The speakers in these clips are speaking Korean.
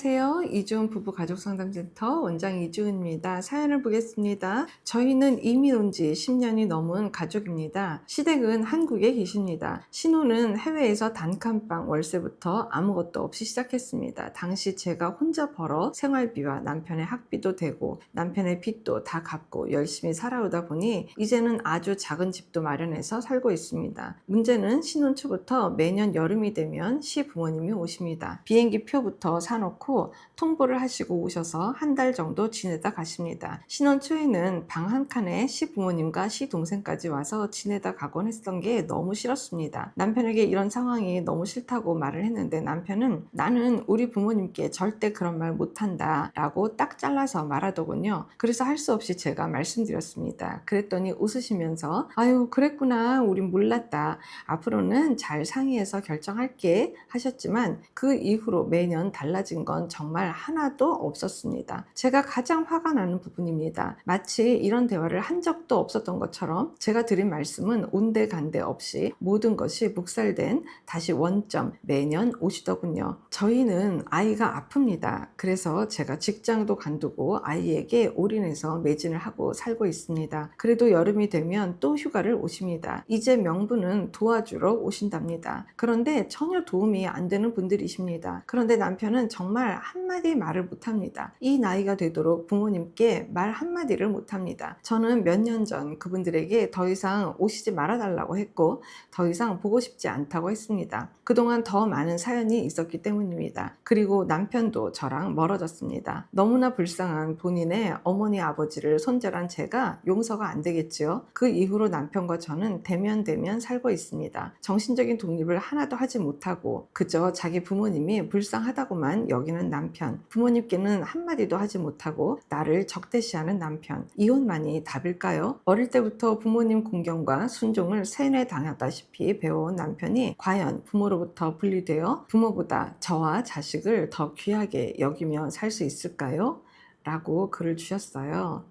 안녕하세요. 이주은 부부가족상담센터 원장 이주은입니다. 사연을 보겠습니다. 저희는 이민 온 지 10년이 넘은 가족입니다. 시댁은 한국에 계십니다. 신혼은 해외에서 단칸방 월세부터 아무것도 없이 시작했습니다. 당시 제가 혼자 벌어 생활비와 남편의 학비도 되고 남편의 빚도 다 갚고 열심히 살아오다 보니 이제는 아주 작은 집도 마련해서 살고 있습니다. 문제는 신혼 초부터 매년 여름이 되면 시부모님이 오십니다. 비행기 표부터 사놓고 통보를 하시고 오셔서 한 달 정도 지내다 가십니다. 신혼 초에는 방 한 칸에 시부모님과 시동생까지 와서 지내다 가곤 했던 게 너무 싫었습니다. 남편에게 이런 상황이 너무 싫다고 말을 했는데 남편은 나는 우리 부모님께 절대 그런 말 못한다 라고 딱 잘라서 말하더군요. 그래서 할 수 없이 제가 말씀드렸습니다. 그랬더니 웃으시면서 아유 그랬구나 우린 몰랐다. 앞으로는 잘 상의해서 결정할게 하셨지만 그 이후로 매년 달라진 건 정말 하나도 없었습니다. 제가 가장 화가 나는 부분입니다. 마치 이런 대화를 한 적도 없었던 것처럼 제가 드린 말씀은 온데간데 없이 모든 것이 묵살된 다시 원점 매년 오시더군요. 저희는 아이가 아픕니다. 그래서 제가 직장도 관두고 아이에게 올인해서 매진을 하고 살고 있습니다. 그래도 여름이 되면 또 휴가를 오십니다. 이제 명분은 도와주러 오신답니다. 그런데 전혀 도움이 안 되는 분들이십니다. 그런데 남편은 정말 한마디 말을 못합니다. 이 나이가 되도록 부모님께 말 한마디를 못합니다. 저는 몇 년 전 그분들에게 더 이상 오시지 말아달라고 했고 더 이상 보고 싶지 않다고 했습니다. 그동안 더 많은 사연이 있었기 때문입니다. 그리고 남편도 저랑 멀어졌습니다. 너무나 불쌍한 본인의 어머니 아버지를 손절한 제가 용서가 안 되겠지요. 그 이후로 남편과 저는 대면대면 살고 있습니다. 정신적인 독립을 하나도 하지 못하고 그저 자기 부모님이 불쌍하다고만 여기는 남편, 부모님께는 한마디도 하지 못하고 나를 적대시하는 남편, 이혼만이 답일까요? 어릴 때부터 부모님 공경과 순종을 세뇌당하다시피 배워온 남편이 과연 부모로부터 분리되어 부모보다 저와 자식을 더 귀하게 여기며 살 수 있을까요? 라고 글을 주셨어요.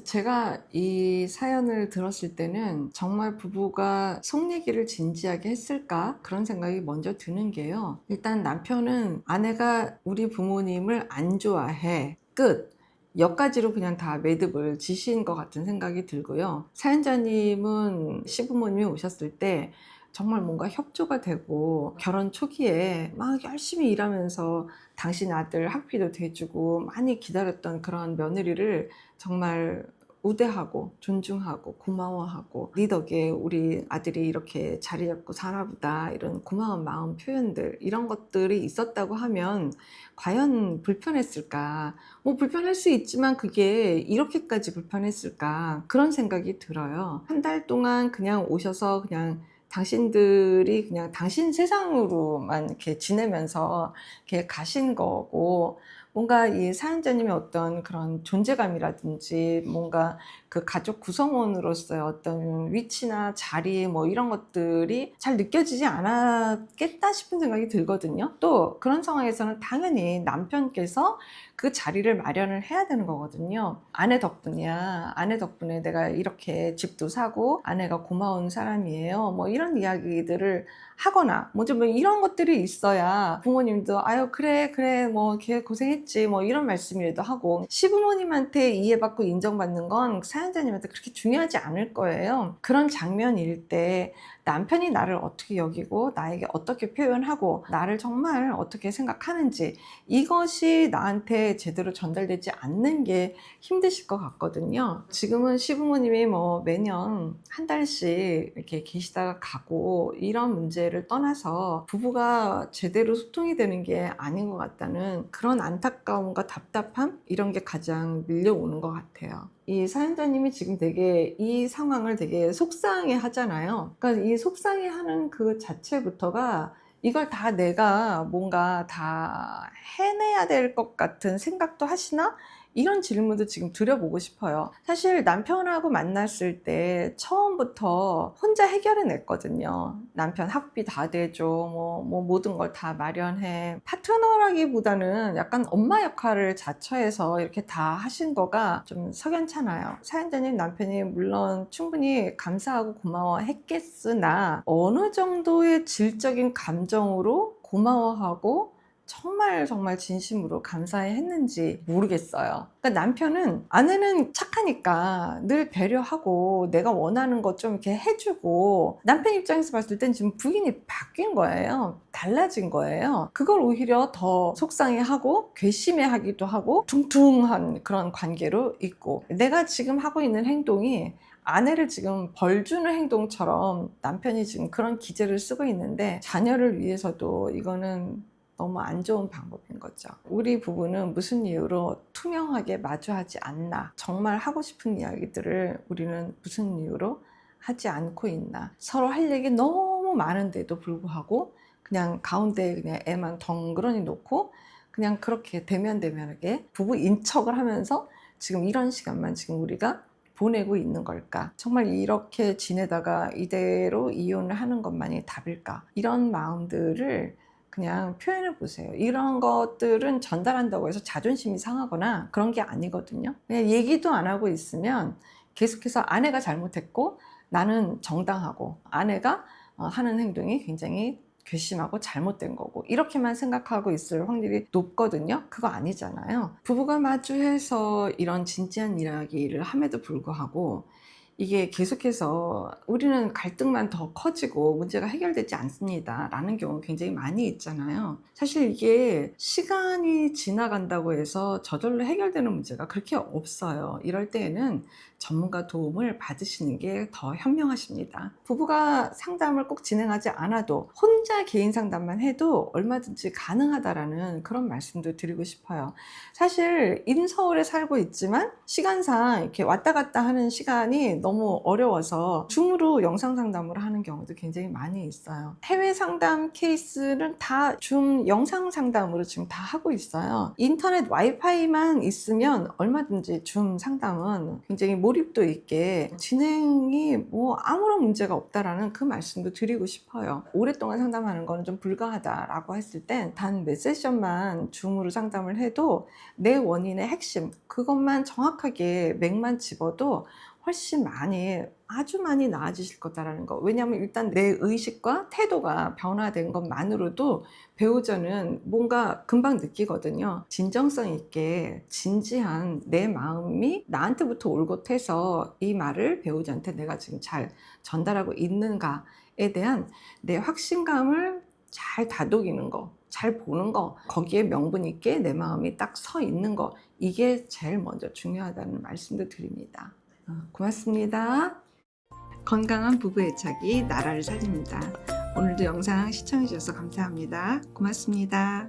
제가 이 사연을 들었을 때는 정말 부부가 속 얘기를 진지하게 했을까? 그런 생각이 먼저 드는 게요. 일단 남편은 아내가 우리 부모님을 안 좋아해. 끝. 여기까지로 그냥 다 매듭을 지신 것 같은 생각이 들고요. 사연자님은 시부모님이 오셨을 때 정말 뭔가 협조가 되고 결혼 초기에 막 열심히 일하면서 당신 아들 학비도 대주고 많이 기다렸던 그런 며느리를 정말 우대하고 존중하고 고마워하고 네 덕에 우리 아들이 이렇게 자리 잡고 살아보다 이런 고마운 마음 표현들 이런 것들이 있었다고 하면 과연 불편했을까? 뭐 불편할 수 있지만 그게 이렇게까지 불편했을까? 그런 생각이 들어요. 한 달 동안 그냥 오셔서 그냥 당신들이 그냥 당신 세상으로만 이렇게 지내면서 이렇게 가신 거고 뭔가 이 사연자님의 어떤 그런 존재감이라든지 뭔가 그 가족 구성원으로서의 어떤 위치나 자리 뭐 이런 것들이 잘 느껴지지 않았겠다 싶은 생각이 들거든요. 또 그런 상황에서는 당연히 남편께서 그 자리를 마련을 해야 되는 거거든요. 아내 덕분이야. 아내 덕분에 내가 이렇게 집도 사고 아내가 고마운 사람이에요. 뭐 이런 이야기들을 하거나 뭐 좀 이런 것들이 있어야 부모님도 아유 그래 뭐 걔 고생했지 뭐 이런 말씀이라도 하고 시부모님한테 이해받고 인정받는 건 사연자님한테 그렇게 중요하지 않을 거예요. 그런 장면일 때 남편이 나를 어떻게 여기고 나에게 어떻게 표현하고 나를 정말 어떻게 생각하는지 이것이 나한테 제대로 전달되지 않는 게 힘드실 것 같거든요. 지금은 시부모님이 뭐 매년 한 달씩 이렇게 계시다가 가고 이런 문제를 떠나서 부부가 제대로 소통이 되는 게 아닌 것 같다는 그런 안타까움과 답답함 이런 게 가장 밀려오는 것 같아요. 이 사연자님이 지금 되게 이 상황을 되게 속상해 하잖아요. 그러니까 이 속상해 하는 그 자체부터가 이걸 다 내가 뭔가 다 해내야 될 것 같은 생각도 하시나? 이런 질문도 지금 드려보고 싶어요. 사실 남편하고 만났을 때 처음부터 혼자 해결해 냈거든요. 남편 학비 다 대줘, 뭐 모든 걸 다 마련해. 파트너라기보다는 약간 엄마 역할을 자처해서 이렇게 다 하신 거가 좀 석연찮아요. 사연자님 남편이 물론 충분히 감사하고 고마워했겠으나 어느 정도의 질적인 감정으로 고마워하고 정말 정말 진심으로 감사해 했는지 모르겠어요. 그러니까 남편은, 아내는 착하니까 늘 배려하고 내가 원하는 것 좀 이렇게 해주고, 남편 입장에서 봤을 땐 지금 부인이 바뀐 거예요. 달라진 거예요. 그걸 오히려 더 속상해하고 괘씸해하기도 하고 퉁퉁한 그런 관계로 있고, 내가 지금 하고 있는 행동이 아내를 지금 벌주는 행동처럼 남편이 지금 그런 기제를 쓰고 있는데, 자녀를 위해서도 이거는 너무 안 좋은 방법인 거죠. 우리 부부는 무슨 이유로 투명하게 마주하지 않나, 정말 하고 싶은 이야기들을 우리는 무슨 이유로 하지 않고 있나, 서로 할 얘기 너무 많은데도 불구하고 그냥 가운데에 그냥 애만 덩그러니 놓고 그냥 그렇게 대면대면하게 부부인 척을 하면서 지금 이런 시간만 지금 우리가 보내고 있는 걸까? 정말 이렇게 지내다가 이대로 이혼을 하는 것만이 답일까? 이런 마음들을 그냥 표현해 보세요. 이런 것들은 전달한다고 해서 자존심이 상하거나 그런 게 아니거든요. 그냥 얘기도 안 하고 있으면 계속해서 아내가 잘못했고 나는 정당하고, 아내가 하는 행동이 굉장히 괘씸하고 잘못된 거고, 이렇게만 생각하고 있을 확률이 높거든요. 그거 아니잖아요. 부부가 마주해서 이런 진지한 이야기를 함에도 불구하고 이게 계속해서 우리는 갈등만 더 커지고 문제가 해결되지 않습니다 라는 경우 굉장히 많이 있잖아요. 사실 이게 시간이 지나간다고 해서 저절로 해결되는 문제가 그렇게 없어요. 이럴 때에는 전문가 도움을 받으시는 게 더 현명하십니다. 부부가 상담을 꼭 진행하지 않아도 혼자 개인 상담만 해도 얼마든지 가능하다라는 그런 말씀도 드리고 싶어요. 사실 인서울에 살고 있지만 시간상 이렇게 왔다 갔다 하는 시간이 너무 어려워서 줌으로 영상 상담을 하는 경우도 굉장히 많이 있어요. 해외 상담 케이스는 다 줌 영상 상담으로 지금 다 하고 있어요. 인터넷 와이파이만 있으면 얼마든지 줌 상담은 굉장히 몰입도 있게 진행이 뭐 아무런 문제가 없다라는 그 말씀도 드리고 싶어요. 오랫동안 상담하는 거는 좀 불가하다라고 했을 땐 단 몇 세션만 줌으로 상담을 해도 내 원인의 핵심, 그것만 정확하게 맥만 집어도 훨씬 많이, 아주 많이 나아지실 거다라는 거. 왜냐하면 일단 내 의식과 태도가 변화된 것만으로도 배우자는 뭔가 금방 느끼거든요. 진정성 있게 진지한 내 마음이 나한테부터 올곧해서 이 말을 배우자한테 내가 지금 잘 전달하고 있는가에 대한 내 확신감을 잘 다독이는 거, 잘 보는 거, 거기에 명분 있게 내 마음이 딱 서 있는 거, 이게 제일 먼저 중요하다는 말씀도 드립니다. 고맙습니다. 건강한 부부 애착이 나라를 살립니다. 오늘도 영상 시청해 주셔서 감사합니다. 고맙습니다.